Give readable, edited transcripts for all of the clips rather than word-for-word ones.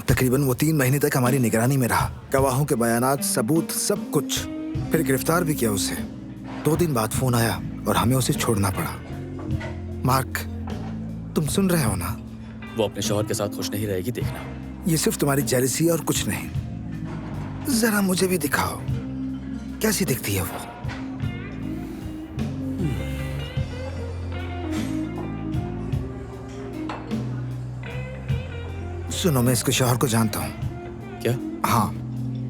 तकरीबन वो 3 महीने तक हमारी निगरानी में रहा। गवाहों के बयानात, सबूत, सब कुछ। फिर गिरफ्तार भी किया उसे। 2 दिन बाद फोन आया और हमें उसे छोड़ना पड़ा। मार्क, तुम सुन रहे हो ना? वो अपने शौहर के साथ खुश नहीं रहेगी, देखना। ये सिर्फ तुम्हारी जेलसी और कुछ नहीं। जरा मुझे भी दिखाओ, कैसी दिखती है वो? सुनो, मैं इसके शौहर को जानता हूँ। क्या? हाँ,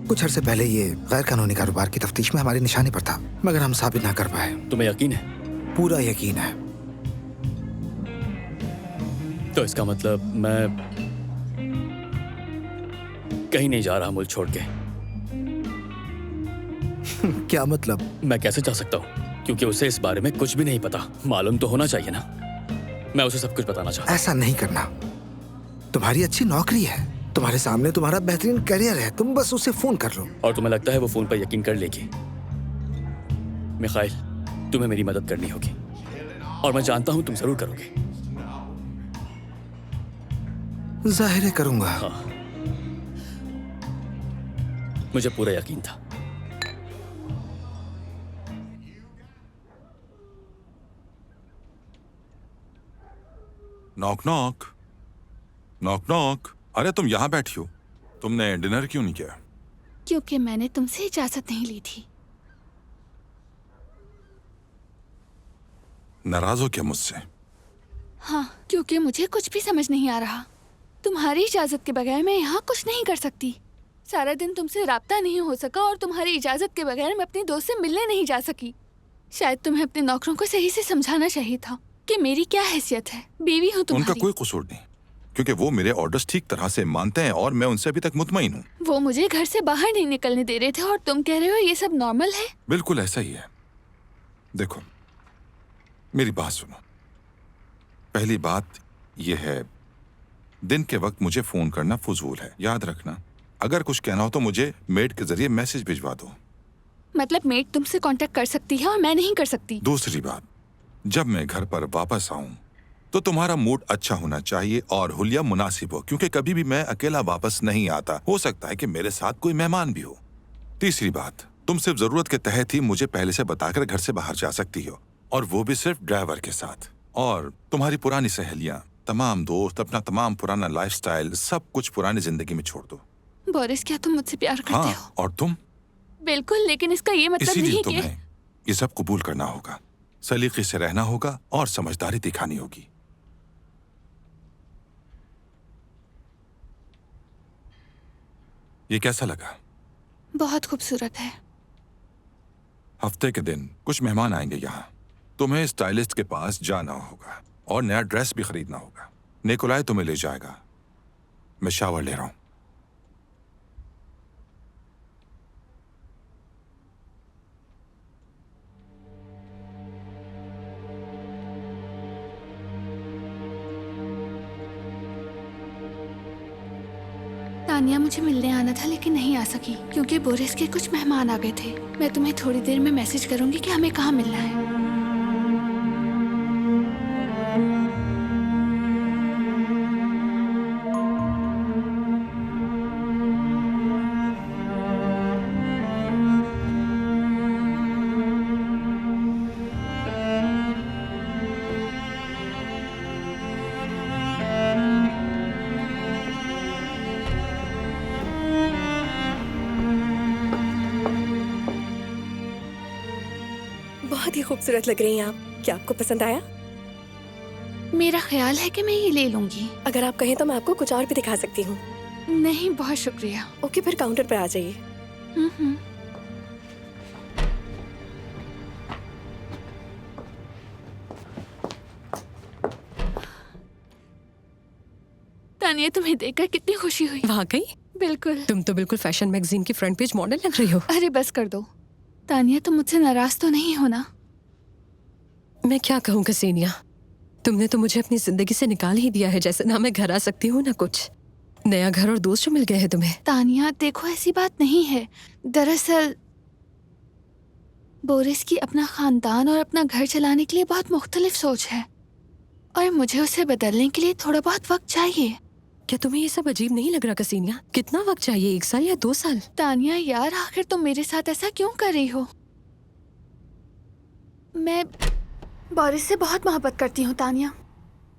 कुछ अरसे पहले ये गैर कानूनी कारोबार की तफ्तीश में हमारी निशानी पर था, मगर हम साबित ना कर पाए। तुम्हें यकीन है? पूरा यकीन है। तो इसका मतलब मैं कहीं नहीं जा रहा मुल्क छोड़ के। क्या मतलब? मैं कैसे जा सकता हूँ? क्योंकि उसे इस बारे में कुछ भी नहीं पता। मालूम तो होना चाहिए ना। मैं उसे सब कुछ बताना चाहता हूँ। ऐसा नहीं करना। तुम्हारी अच्छी नौकरी है, तुम्हारे सामने तुम्हारा बेहतरीन करियर है, तुम बस उसे फोन कर लो। और तुम्हें लगता है वो फोन पर यकीन कर लेगी? मिखाइल, तुम्हें मेरी मदद करनी होगी और मैं जानता हूँ तुम जरूर करोगे। जाहिर है करूंगा। हाँ, मुझे पूरा यकीन था। Knock knock, knock knock. अरे तुम यहाँ बैठी हो, तुमने डिनर क्यों नहीं किया? क्योंकि मैंने तुमसे इजाजत नहीं ली थी। नाराज हो क्या मुझसे? हाँ, क्योंकि मुझे कुछ भी समझ नहीं आ रहा। तुम्हारी इजाजत के बगैर मैं यहाँ कुछ नहीं कर सकती। सारा दिन तुमसे राब्ता नहीं हो सका और तुम्हारी इजाजत के बगैर मैं अपनी दोस्त से मिलने नहीं जा सकी। शायद तुम्हें अपने नौकरों को सही से समझाना चाहिए था कि मेरी क्या हैसियत है। बीवी हूँ तुम्हारी। उनका कोई कसूर नहीं, क्योंकि वो मेरे ऑर्डर्स ठीक तरह से मानते हैं और मैं उनसे अभी तक मुतमईन हूँ। वो मुझे घर से बाहर नहीं निकलने दे रहे थे और तुम कह रहे हो ये सब नॉर्मल है? बिल्कुल ऐसा ही है। देखो, मेरी बात सुनो। पहली बात यह है, दिन के वक्त मुझे फोन करना फजूल है। याद रखना, अगर कुछ कहना हो तो मुझे मेड के जरिए मैसेज भिजवा दो। मतलब मेड तुमसे कांटेक्ट कर सकती है और मैं नहीं कर सकती? दूसरी बात, जब मैं घर पर वापस आऊं तो तुम्हारा मूड अच्छा होना चाहिए और हुलिया मुनासिब हो, क्योंकि कभी भी मैं अकेला वापस नहीं आता। हो सकता है कि मेरे साथ कोई मेहमान भी हो। तीसरी बात, तुम सिर्फ जरूरत के तहत ही मुझे पहले से बताकर घर से बाहर जा सकती हो, और वो भी सिर्फ ड्राइवर के साथ। और तुम्हारी पुरानी सहेलियां, तमाम दोस्त, अपना तमाम पुराना लाइफस्टाइल, सब कुछ पुरानी जिंदगी में छोड़ दो। बोरिस, क्या तुम मुझसे प्यार करते हाँ, हो? और तुम? बिल्कुल, लेकिन इसका ये मतलब इसीलिए नहीं कि तुम्हें ये सब कबूल करना होगा, सलीके से रहना होगा और समझदारी दिखानी होगी। ये कैसा लगा? बहुत खूबसूरत है। हफ्ते के दिन कुछ मेहमान आएंगे यहाँ। तुम्हें स्टाइलिस्ट के पास जाना होगा और नया ड्रेस भी खरीदना होगा। निकोलाई तुम्हें ले जाएगा। मैं शावर ले रहा हूँ। तानिया मुझे मिलने आना था लेकिन नहीं आ सकी क्योंकि बोरिस के कुछ मेहमान आ गए थे। मैं तुम्हें थोड़ी देर में मैसेज करूंगी कि हमें कहाँ मिलना है। बहुत ही खूबसूरत लग रही हैं आप। क्या आपको पसंद आया? मेरा ख्याल है कि मैं ये ले लूंगी। अगर आप कहें तो मैं आपको कुछ और भी दिखा सकती हूँ। नहीं, बहुत शुक्रिया। ओके, फिर काउंटर पर आ जाइए। तानिया, तुम्हें देखकर कितनी खुशी हुई। वाकई? बिल्कुल। तुम तो बिल्कुल फैशन मैगजीन की फ्रंट पेज मॉडल लग रही हो। अरे बस कर दो। तानिया, तुम मुझसे नाराज तो नहीं हो ना? मैं क्या कहूँ कसीनिया, तुमने तो मुझे अपनी जिंदगी से निकाल ही दिया है। जैसे ना मैं घर आ सकती हूँ ना कुछ। नया घर और दोस्त जो मिल गए हैं तुम्हें। तानिया देखो, ऐसी बात नहीं है। दरअसल बोरिस की अपना खानदान और अपना घर चलाने के लिए बहुत मुख्तलिफ सोच है और मुझे उसे बदलने के लिए थोड़ा बहुत वक्त चाहिए। क्या तुम्हें ये सब अजीब नहीं लग रहा कसीनिया? कितना वक्त चाहिए, 1 साल या 2 साल? तानिया यार, आखिर तुम मेरे साथ ऐसा क्यों कर रही हो? मैं बोरिस से बहुत मोहब्बत करती हूँ तानिया,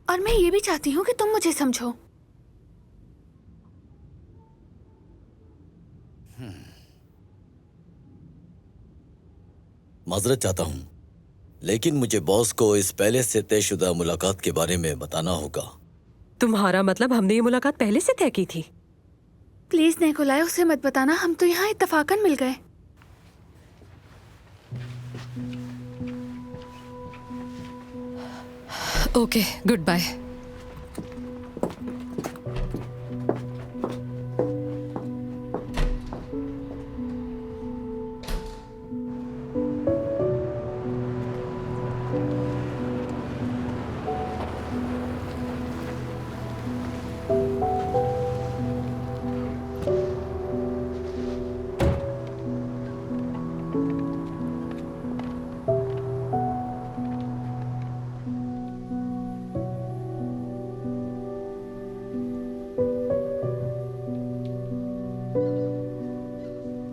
और मैं ये भी चाहती हूँ कि तुम मुझे समझो। माजरत चाहता हूँ, लेकिन मुझे बॉस को इस पहले से तयशुदा मुलाकात के बारे में बताना होगा। तुम्हारा मतलब हमने ये मुलाकात पहले से तय की थी? प्लीज निकोलाई, उसे मत बताना, हम तो यहाँ इत्तफाकन मिल गए। Okay, good bye.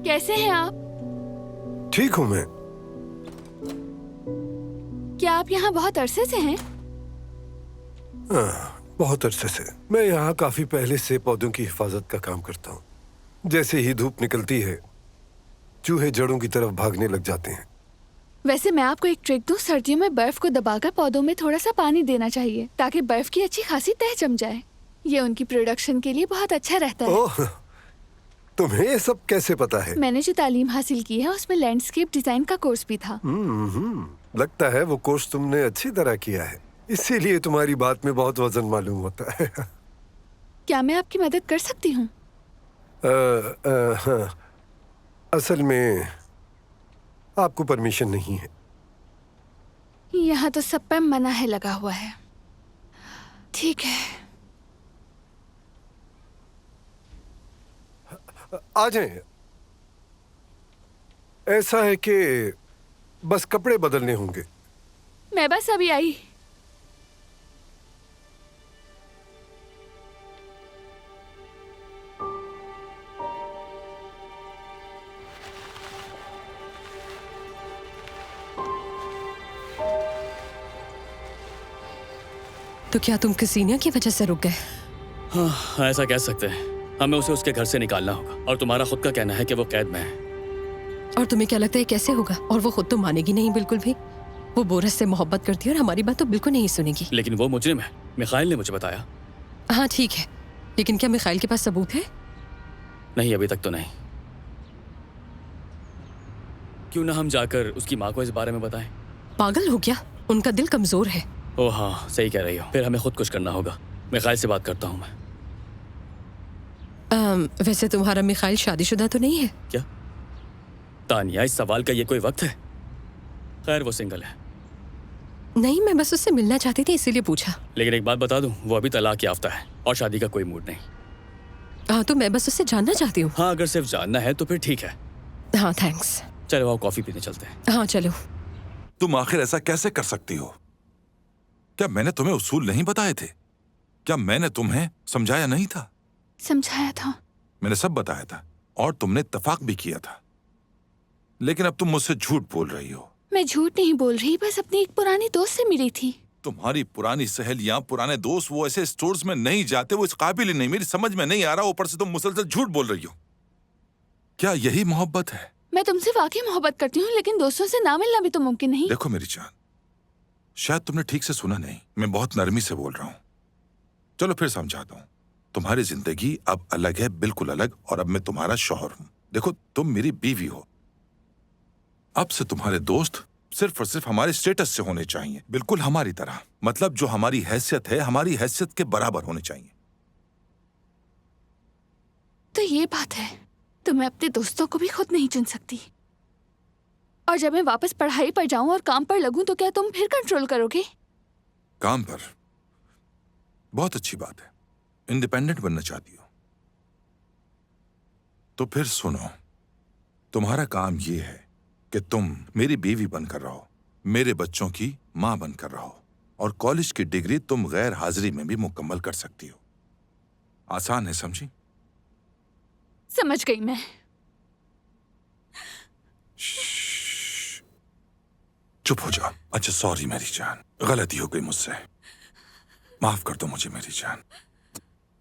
कैसे हैं आप? ठीक हूँ मैं। क्या आप यहाँ बहुत अरसे से हैं? बहुत अरसे से। मैं यहाँ काफी पहले से पौधों की हिफाजत का काम करता हूँ। जैसे ही धूप निकलती है, चूहे जड़ों की तरफ भागने लग जाते हैं। वैसे मैं आपको एक ट्रिक दूं, सर्दियों में बर्फ को दबाकर पौधों में थोड़ा सा पानी देना चाहिए ताकि बर्फ की अच्छी खासी तह जम जाए। ये उनकी प्रोडक्शन के लिए बहुत अच्छा रहता है। ओह, तुम्हें ये सब कैसे पता है? मैंने जो तालीम हासिल की है उसमें लैंडस्केप डिजाइन का कोर्स भी था। लगता है वो कोर्स तुमने अच्छी तरह किया है, इसीलिए तुम्हारी बात में बहुत वजन मालूम होता है। क्या मैं आपकी मदद कर सकती हूँ? हाँ। असल में आपको परमिशन नहीं है। यहाँ तो सब पे मना है लगा हुआ है। ठीक है, आ जाएं। ऐसा है कि बस कपड़े बदलने होंगे। मैं बस अभी आई। तो क्या तुम कसीनिया की वजह से रुक गए? हाँ, ऐसा कह सकते हैं। हमें उसे उसके घर से निकालना होगा और तुम्हारा खुद का कहना है कि वो कैद में है। और तुम्हें क्या लगता है कैसे होगा? और वो खुद तो मानेगी नहीं बिल्कुल भी। वो बोरस से मोहब्बत करती है और हमारी बात तो बिल्कुल नहीं सुनेगी। लेकिन वो मुजरिम है, मिखाइल ने मुझे बताया। हाँ ठीक है, लेकिन क्या मिखाइल के पास सबूत है? नहीं, अभी तक तो नहीं। क्यों ना हम जाकर उसकी माँ को इस बारे में बताएं? पागल हो गया? उनका दिल कमजोर है। ओह हाँ, सही कह रही हो। फिर हमें खुद कुछ करना होगा। मिखाइल से बात करता हूँ मैं। वैसे तुम्हारा मिखाइल शादीशुदा तो नहीं है? क्या तानिया, इस सवाल का ये कोई वक्त है? खैर, वो सिंगल है। नहीं, मैं बस उससे मिलना चाहती थी इसीलिए पूछा। लेकिन एक बात बता दूं, वो अभी तलाक याफ्ता है और शादी का कोई मूड नहीं। हाँ, तो मैं बस उससे जानना चाहती हूँ। हाँ, अगर सिर्फ जानना है तो फिर ठीक है। हाँ थैंक्स। चलो आओ, कॉफी पीने चलते हैं। हाँ चलो। तुम आखिर ऐसा कैसे कर सकती हो? क्या मैंने तुम्हें उसूल नहीं बताए थे? क्या मैंने तुम्हें समझाया नहीं था? समझाया था। मैंने सब बताया था और तुमने इत्तेफाक भी किया था। लेकिन अब तुम मुझसे झूठ बोल रही हो। मैं झूठ नहीं बोल रही, बस अपनी एक पुरानी दोस्त से मिली थी। तुम्हारी पुरानी सहेलियां, पुराने दोस्त, वो ऐसे स्टोर्स में नहीं जाते, वो इस काबिल ही नहीं। मेरी समझ में नहीं आ रहा, ऊपर से तुम मुसलसल झूठ बोल रही हो। क्या यही मोहब्बत है? मैं तुमसे वाकई मोहब्बत करती हूँ, लेकिन दोस्तों से ना मिलना भी तो मुमकिन नहीं। देखो मेरी जान, शायद तुमने ठीक से सुना नहीं। मैं बहुत नरमी से बोल रहा हूँ। चलो फिर समझाता हूँ। तुम्हारी जिंदगी अब अलग है, बिल्कुल अलग, और अब मैं तुम्हारा शौहर हूं। देखो, तुम मेरी बीवी हो। अब से तुम्हारे दोस्त सिर्फ और सिर्फ हमारे स्टेटस से होने चाहिए, बिल्कुल हमारी तरह। मतलब जो हमारी हैसियत है, हमारी हैसियत के बराबर होने चाहिए। तो ये बात है, तो मैं अपने दोस्तों को भी खुद नहीं चुन सकती। और जब मैं वापस पढ़ाई पर जाऊं और काम पर लगूं तो क्या तुम फिर कंट्रोल करोगे? काम पर? बहुत अच्छी बात है। इंडिपेंडेंट बनना चाहती हो तो फिर सुनो, तुम्हारा काम यह है कि तुम मेरी बीवी बनकर रहो, मेरे बच्चों की मां बनकर रहो, और कॉलेज की डिग्री तुम गैर हाजिरी में भी मुकम्मल कर सकती हो। आसान है, समझी? समझ गई मैं। चुप हो जाओ। अच्छा, सॉरी मेरी जान, गलती हो गई मुझसे। माफ कर दो मुझे मेरी जान।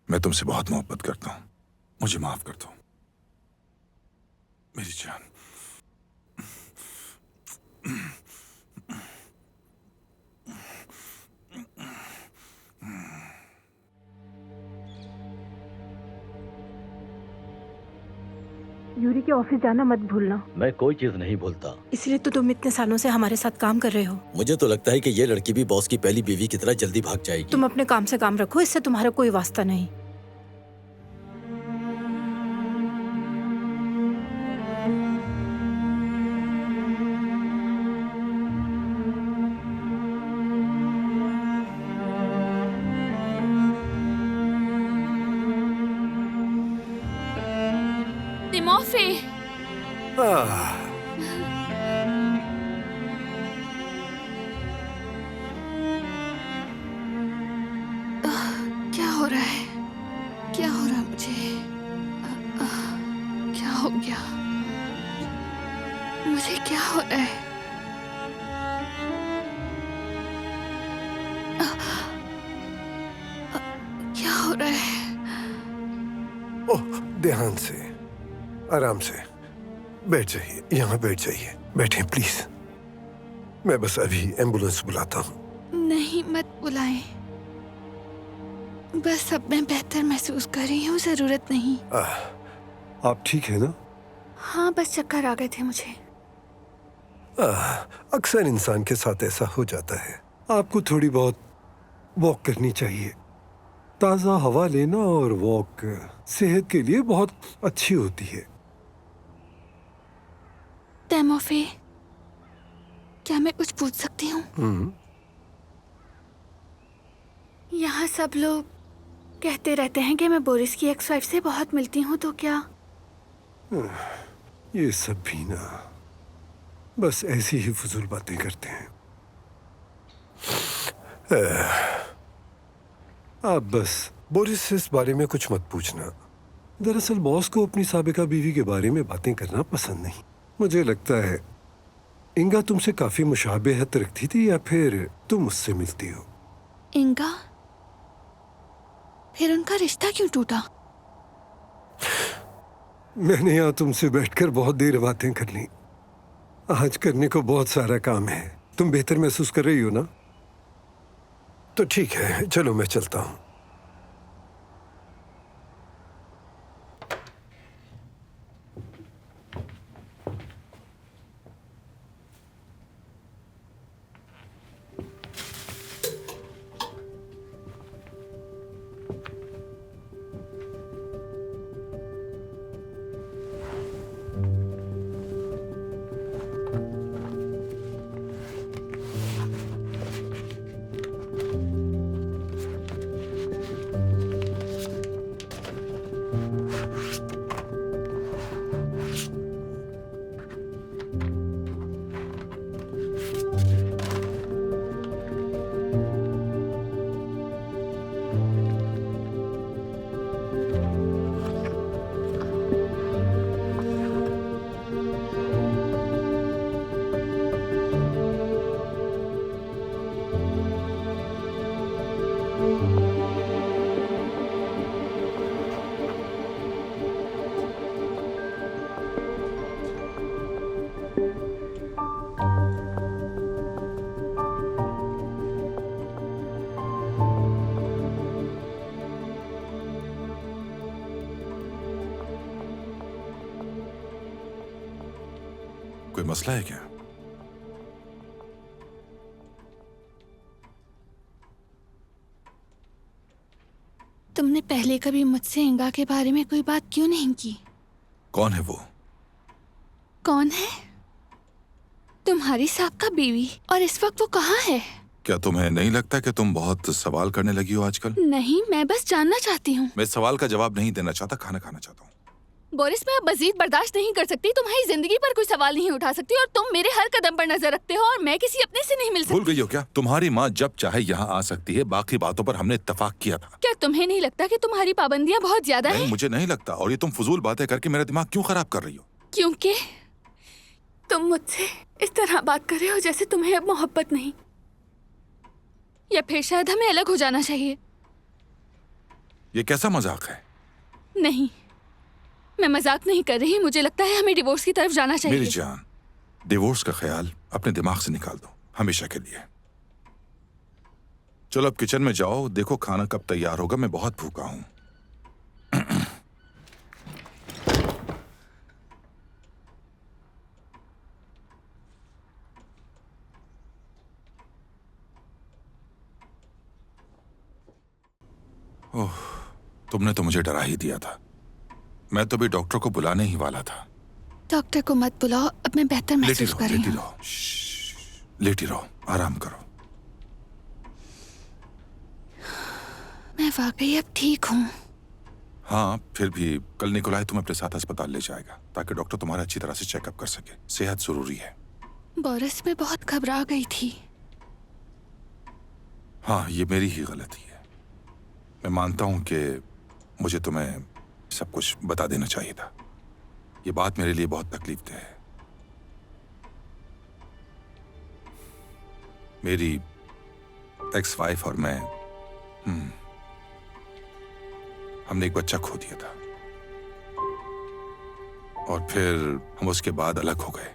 मैं तुमसे बहुत मोहब्बत करता हूं, मुझे माफ कर दो मेरी जान। यूरी के ऑफिस जाना मत भूलना। मैं कोई चीज नहीं भूलता। इसलिए तो तुम इतने सालों से हमारे साथ काम कर रहे हो। मुझे तो लगता है कि ये लड़की भी बॉस की पहली बीवी की तरह जल्दी भाग जाएगी। तुम अपने काम से काम रखो, इससे तुम्हारा कोई वास्ता नहीं। तिमोफी, आह, क्या हो रहा है? क्या हो रहा है मुझे? क्या हो गया? मुझे क्या हो रहा है? क्या हो रहा है? ओह, ध्यान से, आराम से बैठ जाइए, यहाँ बैठ जाइए। बैठे प्लीज। मैं बस अभी एम्बुलेंस बुलाता हूँ। नहीं, मत बुलाएं। बस अब मैं बेहतर महसूस कर रही हूँ, जरूरत नहीं। आप ठीक है ना? हाँ, बस चक्कर आ गए थे मुझे। अक्सर इंसान के साथ ऐसा हो जाता है। आपको थोड़ी बहुत वॉक करनी चाहिए। ताज़ा हवा लेना और वॉक सेहत के लिए बहुत अच्छी होती है। तिमोफी, क्या मैं कुछ पूछ सकती हूँ? यहाँ सब लोग कहते रहते हैं कि मैं बोरिस की एक्स वाइफ से बहुत मिलती हूँ, तो क्या? ये सब भी ना बस ऐसी ही फजूल बातें करते हैं। आप बस बोरिस से इस बारे में कुछ मत पूछना। दरअसल बॉस को अपनी साबिका बीवी के बारे में बातें करना पसंद नहीं। मुझे लगता है इंगा तुमसे काफी मुशाबहत रखती थी, या फिर तुम उससे मिलती हो? इंगा? फिर उनका रिश्ता क्यों टूटा? मैंने यहाँ तुमसे बैठकर बहुत देर बातें कर ली। आज करने को बहुत सारा काम है। तुम बेहतर महसूस कर रही हो ना? तो ठीक है, चलो मैं चलता हूँ। कोई मसला है क्या? तुमने पहले कभी मुझसे इंगा के बारे में कोई बात क्यों नहीं की? कौन है वो? कौन है? तुम्हारी साबका बीवी। और इस वक्त वो कहाँ है? क्या तुम्हें नहीं लगता कि तुम बहुत सवाल करने लगी हो आजकल? नहीं, मैं बस जानना चाहती हूँ। मैं सवाल का जवाब नहीं देना चाहता, खाना खाना चाहता हूँ। बोरिस, मैं अब मजीद बर्दाश्त नहीं कर सकती। तुम्हारी जिंदगी पर कोई सवाल नहीं उठा सकती और तुम मेरे हर कदम पर नजर रखते हो और मैं किसी अपने से नहीं मिल भूल सकती। गई हो क्या? तुम्हारी माँ जब चाहे यहाँ आ सकती है, बाकी बातों पर हमने इत्तेफाक किया था। क्या तुम्हें नहीं लगता कि तुम्हारी पाबंदियां बहुत ज्यादा नहीं, हैं? मुझे नहीं लगता। और ये तुम फजूल बातें करके मेरा दिमाग क्यों खराब कर रही हो? क्योंकि तुम मुझसे इस तरह बात कर रहे हो जैसे तुम्हें अब मोहब्बत नहीं, या फिर शायद हमें अलग हो जाना चाहिए। ये कैसा मजाक है? नहीं, मैं मजाक नहीं कर रही। मुझे लगता है हमें डिवोर्स की तरफ जाना मेरी चाहिए। जान, डिवोर्स का ख्याल अपने दिमाग से निकाल दो हमेशा के लिए। चलो अब किचन में जाओ, देखो खाना कब तैयार होगा। मैं बहुत भूखा हूं। ओह, तुमने तो मुझे डरा ही दिया था। मैं तो भी डॉक्टर को बुलाने ही वाला था। डॉक्टर को मत बुलाओ, अब मैं बेहतर लेटी महसूस रहो, कर रही लेटी हूँ। रहो, श्श्श, लेटी रहो, आराम करो। मैं वाकई अब ठीक हूँ। हाँ, फिर भी कल निकोलाई तुम्हें अपने साथ अस्पताल ले जाएगा ताकि डॉक्टर तुम्हारा अच्छी तरह से चेकअप कर सके। सेहत जरूरी है। बोरिस, मैं बहुत घबरा गई थी। हाँ, ये मेरी ही गलती है। मैं मानता हूं कि मुझे तुम्हें सब कुछ बता देना चाहिए था। ये बात मेरे लिए बहुत तकलीफदेह है। मेरी एक्स वाइफ और मैं हमने एक बच्चा खो दिया था और फिर हम उसके बाद अलग हो गए।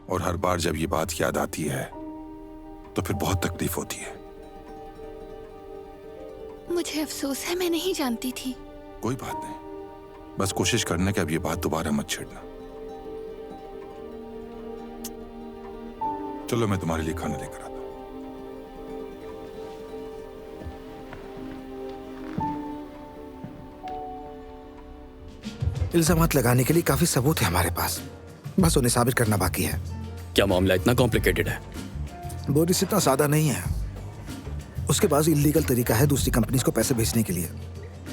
और हर बार जब ये बात याद आती है तो फिर बहुत तकलीफ होती है। मुझे अफसोस है, मैं नहीं जानती थी। कोई बात नहीं, बस कोशिश करना कि अब ये बात दोबारा मत छेड़ना। चलो मैं तुम्हारे लिए खाना लेकर आता हूं। इल्जामात लगाने के लिए काफी सबूत है हमारे पास, बस उन्हें साबित करना बाकी है। क्या मामला इतना कॉम्प्लिकेटेड है? बोरिस इतना सादा नहीं है। उसके पास इलीगल तरीका है दूसरी कंपनीज को पैसे भेजने के लिए।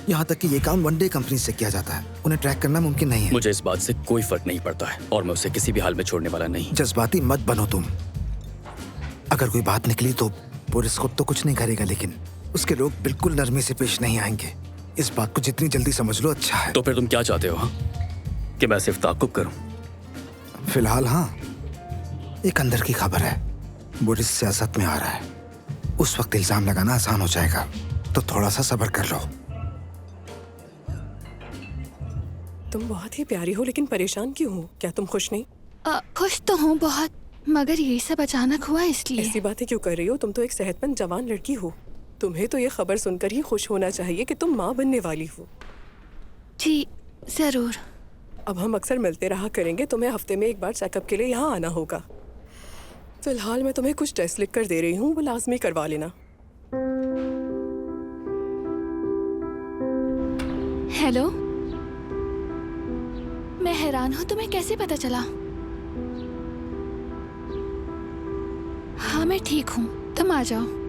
यहाँ तक कि ये काम वन डे कंपनी से किया जाता है। उन्हें ट्रैक करना मुमकिन नहीं है। मुझे इस बात से कोई फर्क नहीं पड़ता है और मैं उसे किसी भी हाल में छोड़ने वाला नहीं। जज्बाती मत बनो तुम। अगर कोई बात निकली तो बोरिस खुद तो कुछ नहीं करेगा, लेकिन उसके लोग बिल्कुल नरमी से पेश नहीं आएंगे। इस बात को जितनी जल्दी समझ लो अच्छा है। तो फिर तुम क्या चाहते हो? हाँ? कि मैं सिर्फ ताक़ुब करूं? फिलहाल हाँ, एक अंदर की खबर है। बोरिस सियासत में आ रहा है। उस वक्त इल्जाम लगाना आसान हो जाएगा, तो थोड़ा सा सब्र कर लो। तुम बहुत ही प्यारी हो, लेकिन परेशान क्यों हो? क्या तुम खुश नहीं? खुश तो हूँ बहुत, मगर ये सब अचानक हुआ इसलिए। ऐसी बातें क्यों कर रही हो? तुम तो एक सेहतमंद जवान लड़की हो। तुम्हें तो ये खबर सुनकर ही खुश होना चाहिए कि तुम माँ बनने वाली हो। जी जरूर। अब हम अक्सर मिलते रहा करेंगे। तुम्हें हफ्ते में एक बार चेकअप के लिए यहाँ आना होगा। फिलहाल मैं तुम्हें कुछ टेस्ट लिख कर दे रही हूँ, वो लाजमी करवा लेना। हेलो, मैं हैरान हूँ, तुम्हें कैसे पता चला? हाँ मैं ठीक हूँ, तुम आ जाओ।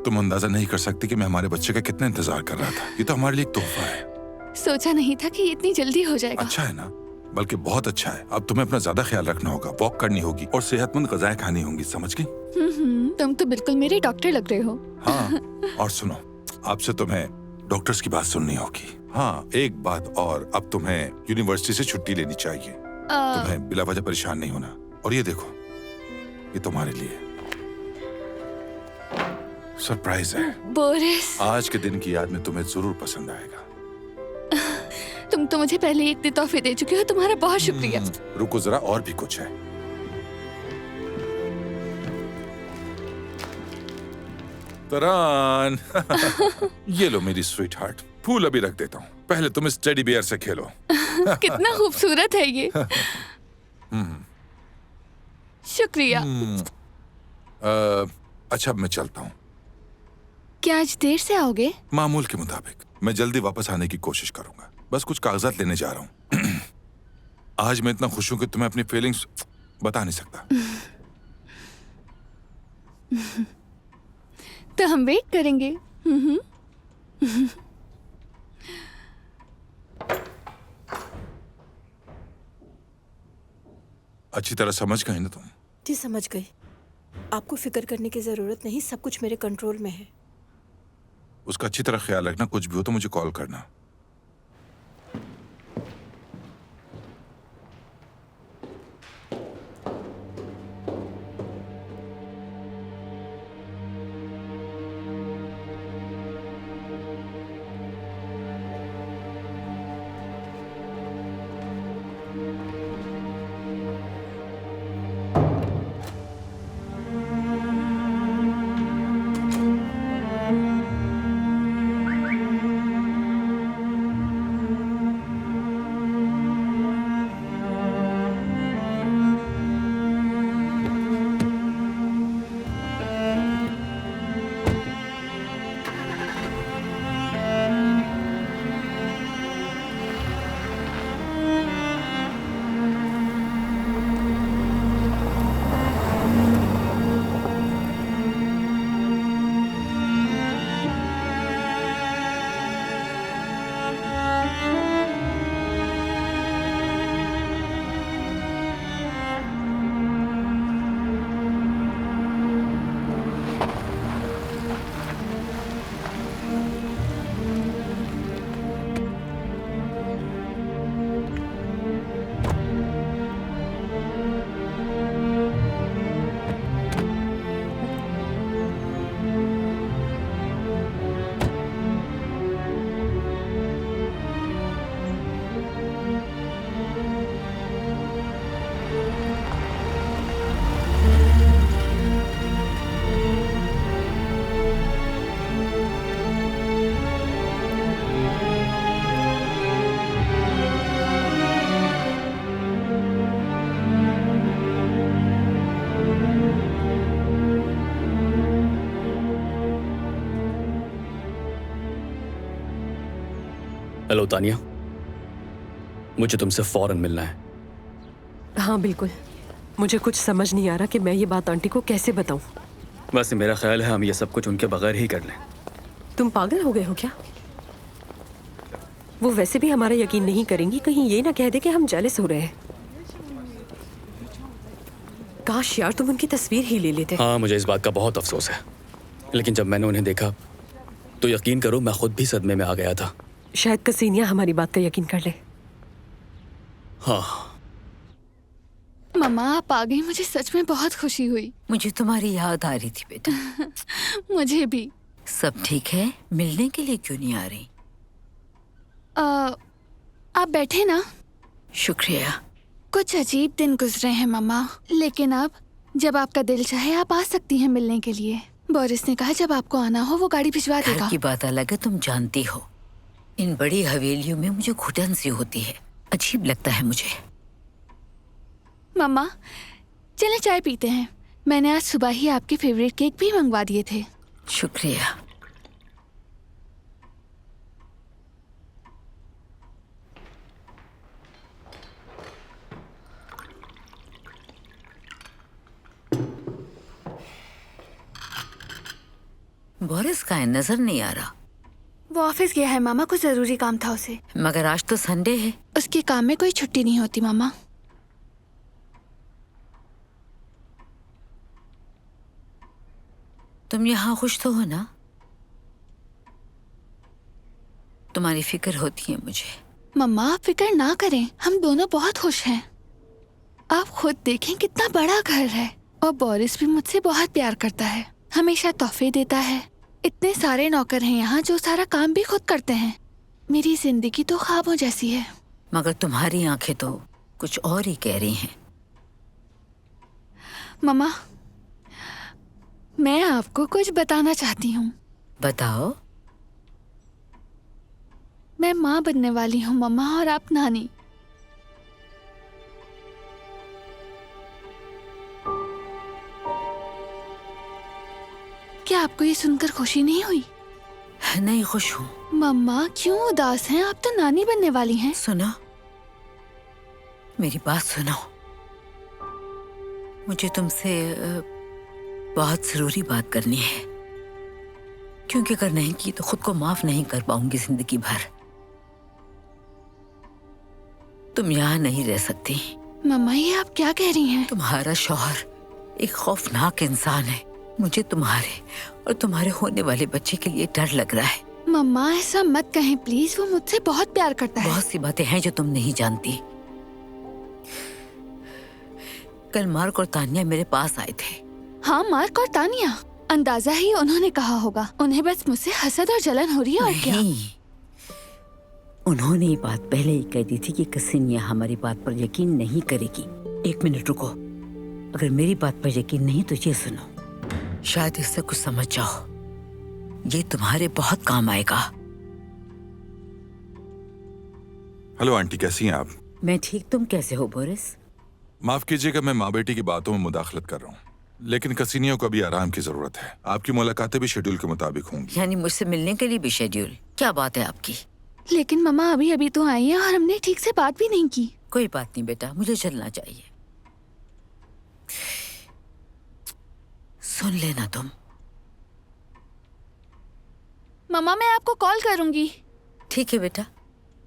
तुम अंदाजा नहीं कर सकती कि मैं हमारे बच्चे का कितना इंतजार कर रहा था। ये तो हमारे लिए एक तोहफा है। सोचा नहीं था कि इतनी जल्दी हो जाएगा। अच्छा है ना, बल्कि बहुत अच्छा है। अब तुम्हें अपना ज्यादा ख्याल रखना होगा, वॉक करनी होगी और सेहतमंद गजाएं खानी होंगी, समझ गई? तुम तो बिल्कुल मेरे डॉक्टर लग रहे हो। हाँ, और सुनो, आपसे तुम्हें डॉक्टर्स की बात सुननी होगी। हाँ, एक बात और, अब तुम्हें यूनिवर्सिटी से छुट्टी लेनी चाहिए। तुम्हें बिला वजह परेशान नहीं होना। और ये देखो, ये तुम्हारे लिए सरप्राइज है। बोरिस, आज के दिन की याद में तुम्हें जरूर पसंद आएगा। तुम तो मुझे पहले एक तोहफे दे चुके हो, तुम्हारा बहुत शुक्रिया। रुको जरा, और भी कुछ है। तरान ये लो मेरी स्वीट हार्ट, फूल अभी रख देता हूँ, पहले तुम इस टेडी बियर से खेलो। कितना खूबसूरत है ये। शुक्रिया। अच्छा, अब मैं चलता हूँ। क्या आज देर से आओगे? मामूल के मुताबिक मैं जल्दी वापस आने की कोशिश करूंगा। बस कुछ कागजात लेने जा रहा हूँ। आज मैं इतना खुश हूं कि तुम्हें अपनी फीलिंग्स बता नहीं सकता। तो हम वेट करेंगे। अच्छी तरह समझ गई ना तुम? जी समझ गई। आपको फिक्र करने की जरूरत नहीं, सब कुछ मेरे कंट्रोल में है। उसका अच्छी तरह ख्याल रखना, कुछ भी हो तो मुझे कॉल करना। हेलो तानिया, मुझे तुमसे फौरन मिलना है। हाँ बिल्कुल। मुझे कुछ समझ नहीं आ रहा कि मैं ये बात आंटी को कैसे बताऊं। वैसे मेरा ख्याल है हम ये सब कुछ उनके बगैर ही कर लें। तुम पागल हो गए हो क्या? वो वैसे भी हमारा यकीन नहीं करेंगी, कहीं ये ना कह दे कि हम जेलस हो रहे हैं। काश यार तुम उनकी तस्वीर ही ले लेते। हाँ, मुझे इस बात का बहुत अफसोस है, लेकिन जब मैंने उन्हें देखा तो यकीन करो मैं खुद भी सदमे में आ गया था। शायद कसीनिया हमारी बात का यकीन कर ले। हाँ मम्मा आप आ गई, मुझे सच में बहुत खुशी हुई। मुझे तुम्हारी याद आ रही थी बेटा। मुझे भी। सब ठीक है? मिलने के लिए क्यों नहीं आ रही? आप बैठे ना। शुक्रिया। कुछ अजीब दिन गुजरे हैं मम्मा, लेकिन अब जब आपका दिल चाहे आप आ सकती हैं मिलने के लिए। बोरिस ने कहा जब आपको आना हो वो गाड़ी भिजवा घर देगा। की बात अलग है, तुम जानती हो इन बड़ी हवेलियों में मुझे घुटन सी होती है, अजीब लगता है मुझे। मम्मा चले चाय पीते हैं, मैंने आज सुबह ही आपके फेवरेट केक भी मंगवा दिए थे। शुक्रिया। बोरिस का है, नजर नहीं आ रहा। वो ऑफिस गया है मामा, कुछ जरूरी काम था उसे। मगर आज तो संडे है। उसके काम में कोई छुट्टी नहीं होती मामा। तुम यहाँ खुश तो हो ना? तुम्हारी फिक्र होती है मुझे। मम्मा आप फिक्र ना करें, हम दोनों बहुत खुश हैं। आप खुद देखें कितना बड़ा घर है, और बोरिस भी मुझसे बहुत प्यार करता है, हमेशा तोहफे देता है। इतने सारे नौकर हैं यहाँ जो सारा काम भी खुद करते हैं। मेरी जिंदगी तो ख्वाबों जैसी है। मगर तुम्हारी आंखें तो कुछ और ही कह रही हैं। मम्मा मैं आपको कुछ बताना चाहती हूँ। बताओ। मैं माँ बनने वाली हूँ मम्मा, और आप नानी। क्या आपको ये सुनकर खुशी नहीं हुई? नहीं, खुश हूँ। मम्मा क्यों उदास हैं? आप तो नानी बनने वाली हैं। सुनो, मेरी बात सुनो। मुझे तुमसे बहुत जरूरी बात करनी है, क्योंकि अगर नहीं की तो खुद को माफ नहीं कर पाऊंगी जिंदगी भर। तुम यहाँ नहीं रह सकती। मम्मा, ये आप क्या कह रही हैं? तुम्हारा शौहर एक खौफनाक इंसान है। मुझे तुम्हारे और तुम्हारे होने वाले बच्चे के लिए डर लग रहा है। मम्मा, ऐसा मत कहें प्लीज। वो मुझसे बहुत प्यार करता है। बहुत सी बातें हैं जो तुम नहीं जानती। कल मार्क और तानिया मेरे पास आए थे। हाँ, मार्क और तानिया। अंदाजा ही उन्होंने कहा होगा। उन्हें बस मुझसे हसद और जलन हो रही है, और क्या? नहीं, उन्होंने ये बात पहले ही कह दी थी कि कसिनिया हमारी बात पर यकीन नहीं करेगी। एक मिनट रुको, अगर मेरी बात पर यकीन नहीं तो ये सुनो, शायद इससे कुछ समझ जाओ। ये तुम्हारे बहुत काम आएगा। हेलो आंटी, कैसी हैं आप? मैं ठीक, तुम कैसे हो बोरिस? माफ कीजिएगा, मैं माँ बेटी की बातों में मुदाखलत कर रहा हूँ, लेकिन कसीनियों को अभी आराम की जरूरत है। आपकी मुलाकातें भी शेड्यूल के मुताबिक होंगी। यानी मुझसे मिलने के लिए भी शेड्यूल? क्या बात है आपकी? लेकिन मम्मा, अभी अभी तो आई है और हमने ठीक से बात भी नहीं की। कोई बात नहीं बेटा, मुझे चलना चाहिए। सुन लेना तुम। मम्मा, मैं आपको कॉल करूंगी। ठीक है बेटा,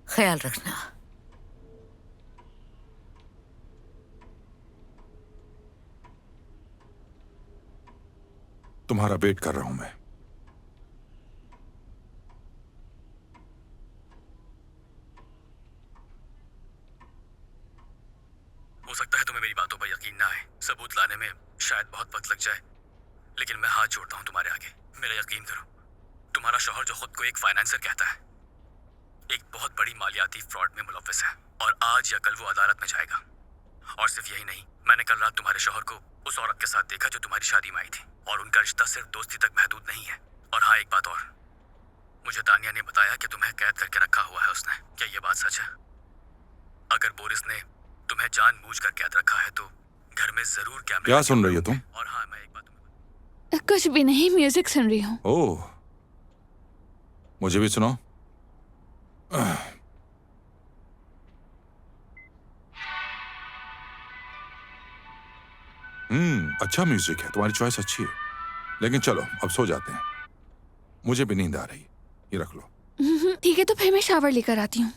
ख्याल रखना। तुम्हारा वेट कर रहा हूं मैं। हो सकता है तुम्हें मेरी बातों पर यकीन ना आए, सबूत लाने में शायद बहुत वक्त लग जाए, लेकिन मैं हाथ जोड़ता हूँ तुम्हारे आगे। मेरा यकीन करो, तुम्हारा शौहर जो खुद को एक फाइनेंसर कहता है, एक बहुत बड़ी मालियाती फ्रॉड में मुलव्वस है, और आज या कल वो अदालत में जाएगा। और सिर्फ यही नहीं, मैंने कल रात तुम्हारे शौहर को उस औरत के साथ देखा जो तुम्हारी शादी में आई थी, और उनका रिश्ता सिर्फ दोस्ती तक महदूद नहीं है। और हाँ, एक बात और, मुझे तानिया ने बताया कि तुम्हें कैद करके रखा हुआ है उसने। क्या ये बात सच है? अगर बोरिस ने तुम्हें जानबूझकर कैद रखा है तो घर में जरूर कैमरे। क्या सुन रही हो तुम? और हाँ, मैं एक बात कुछ भी नहीं, म्यूजिक सुन रही हूँ। ओह, मुझे भी सुनाओ। अच्छा म्यूजिक है, तुम्हारी चॉइस अच्छी है। लेकिन चलो अब सो जाते हैं, मुझे भी नींद आ रही। ये रख लो। ठीक है, तो फिर मैं शावर लेकर आती हूँ।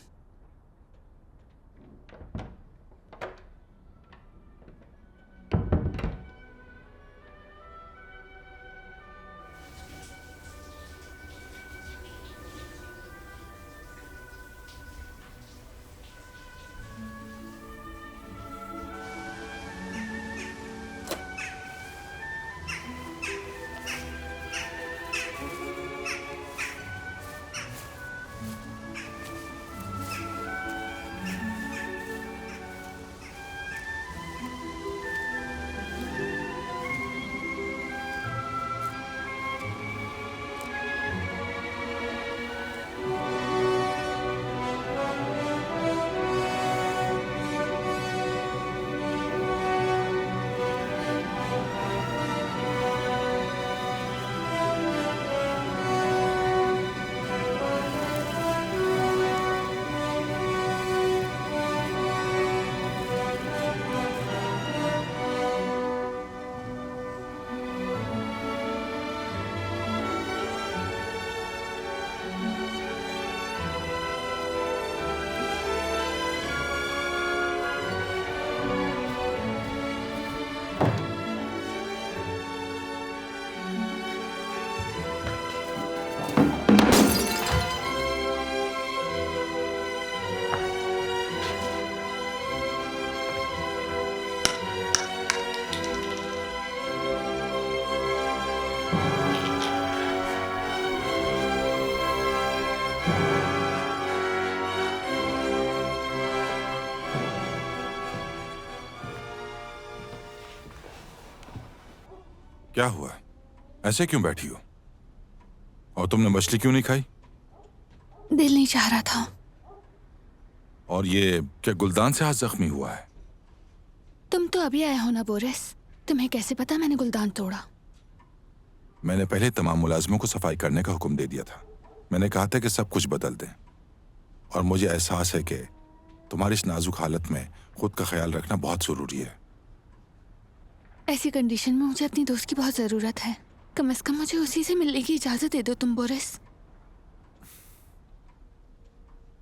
क्या हुआ? ऐसे क्यों बैठी हो? और तुमने मछली क्यों नहीं खाई? दिल नहीं चाह रहा था। और ये क्या गुलदान से हाथ जख्मी हुआ है? तुम तो अभी आए हो ना बोरिस, तुम्हें कैसे पता मैंने गुलदान तोड़ा? मैंने पहले तमाम मुलाजिमों को सफाई करने का हुक्म दे दिया था। मैंने कहा था कि सब कुछ बदल दें, और मुझे एहसास है कि तुम्हारी इस नाजुक हालत में खुद का ख्याल रखना बहुत जरूरी है। ऐसी कंडीशन में मुझे अपनी दोस्त की बहुत जरूरत है। कम से कम मुझे उसी से मिलने की इजाजत दे दो तुम बोरिस।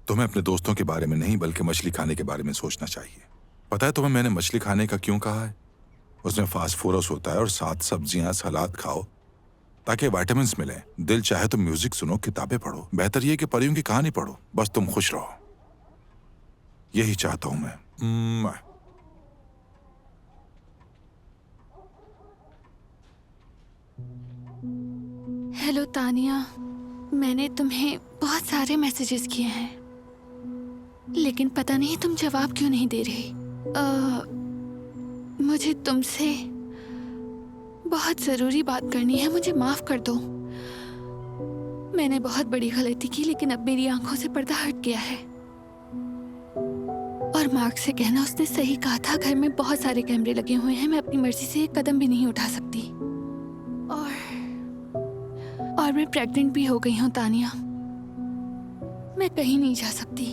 तुम्हें अपने दोस्तों के बारे में नहीं बल्कि मछली खाने के बारे में सोचना चाहिए। पता है तुम्हें मैंने मछली खाने का क्यों कहा है? उसमें फास्फोरस होता है और 7 सब्जियां सलाद खाओ ताकि विटामिन मिले। दिल चाहे तो म्यूजिक सुनो, किताबें पढ़ो, बेहतर ये कि परियों की कहानी पढ़ो। बस तुम खुश रहो, यही चाहता हूं मैं। हेलो तानिया, मैंने तुम्हें बहुत सारे मैसेजेस किए हैं लेकिन पता नहीं तुम जवाब क्यों नहीं दे रही। मुझे तुमसे बहुत ज़रूरी बात करनी है, मुझे माफ़ कर दो। मैंने बहुत बड़ी गलती की लेकिन अब मेरी आंखों से पर्दा हट गया है। और मार्क से कहना, उसने सही कहा था, घर में बहुत सारे कैमरे लगे हुए हैं, मैं अपनी मर्जी से एक कदम भी नहीं उठा सकती। और मैं प्रेग्नेंट भी हो गई हूँ तानिया, मैं कहीं नहीं जा सकती।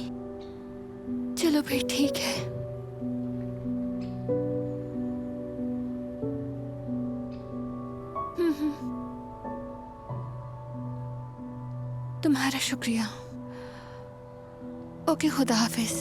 चलो फिर ठीक है। तुम्हारा शुक्रिया। ओके, खुदा हाफिज।